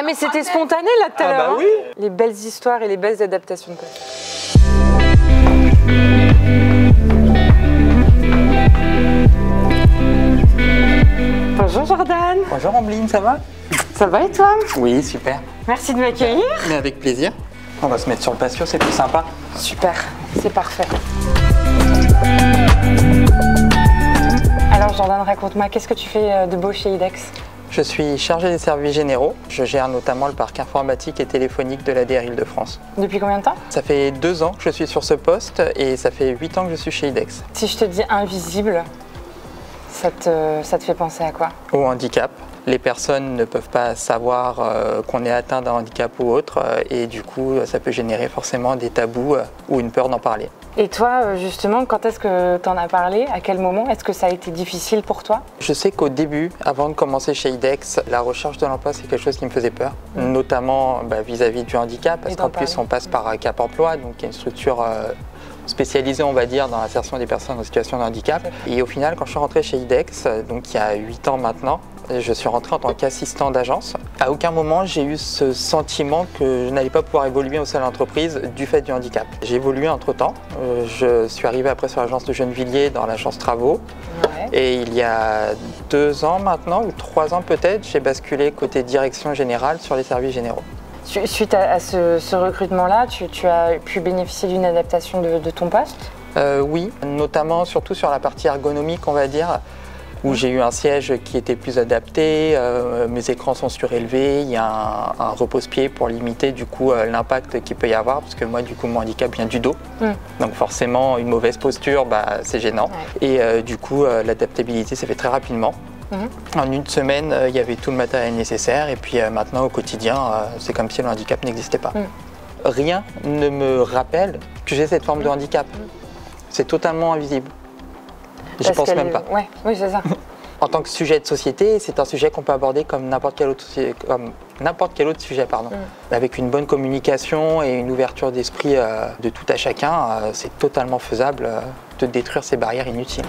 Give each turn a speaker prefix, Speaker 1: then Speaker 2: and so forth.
Speaker 1: Ah mais c'était spontané là tout à l'heure.
Speaker 2: Bah oui.
Speaker 1: Les belles histoires et les belles adaptations de poste. Bonjour Jordan.
Speaker 2: Bonjour Ambline, ça va?
Speaker 1: Ça va et toi?
Speaker 2: Oui, super.
Speaker 1: Merci de m'accueillir.
Speaker 2: Mais avec plaisir. On va se mettre sur le patio, c'est plus sympa.
Speaker 1: Super, c'est parfait. Alors Jordan, raconte-moi, qu'est-ce que tu fais de beau chez IDEX?
Speaker 2: Je suis chargé des services généraux. Je gère notamment le parc informatique et téléphonique de l'ADR Île-de-France.
Speaker 1: Depuis combien de temps?
Speaker 2: Ça fait 2 ans que je suis sur ce poste et ça fait 8 ans que je suis chez IDEX.
Speaker 1: Si je te dis invisible, ça te fait penser à quoi?
Speaker 2: Au handicap. Les personnes ne peuvent pas savoir qu'on est atteint d'un handicap ou autre et du coup ça peut générer forcément des tabous ou une peur d'en parler.
Speaker 1: Et toi justement, quand est-ce que tu en as parlé? À quel moment? Est-ce que ça a été difficile pour toi?
Speaker 2: Je sais qu'au début, avant de commencer chez IDEX, la recherche de l'emploi c'est quelque chose qui me faisait peur, notamment vis-à-vis du handicap parce qu'en plus on passe par Cap Emploi, donc il y a une structure spécialisée on va dire dans l'insertion des personnes en situation de handicap. Et au final quand je suis rentré chez IDEX, donc il y a 8 ans maintenant, je suis rentré en tant qu'assistant d'agence. À aucun moment j'ai eu ce sentiment que je n'allais pas pouvoir évoluer au sein de l'entreprise du fait du handicap. J'ai évolué entre temps. Je suis arrivé après sur l'agence de Gennevilliers dans l'agence Travaux.
Speaker 1: Ouais.
Speaker 2: Et il y a 2 ans maintenant, ou 3 ans peut-être, j'ai basculé côté direction générale sur les services généraux.
Speaker 1: Suite à ce recrutement-là, tu as pu bénéficier d'une adaptation de ton poste?
Speaker 2: Oui, notamment surtout sur la partie ergonomique on va dire, où j'ai eu un siège qui était plus adapté, mes écrans sont surélevés, il y a un repose-pied pour limiter du coup l'impact qu'il peut y avoir, parce que moi du coup mon handicap vient du dos, donc forcément une mauvaise posture c'est gênant, et du coup l'adaptabilité s'est fait très rapidement. En une semaine, il y avait tout le matériel nécessaire et puis maintenant au quotidien, c'est comme si le handicap n'existait pas. Rien ne me rappelle que j'ai cette forme de handicap. C'est totalement invisible. J'y pense même pas.
Speaker 1: Ouais, oui, c'est ça.
Speaker 2: En tant que sujet de société, c'est un sujet qu'on peut aborder comme n'importe quel autre sujet, avec une bonne communication et une ouverture d'esprit de tout à chacun, c'est totalement faisable de détruire ces barrières inutiles.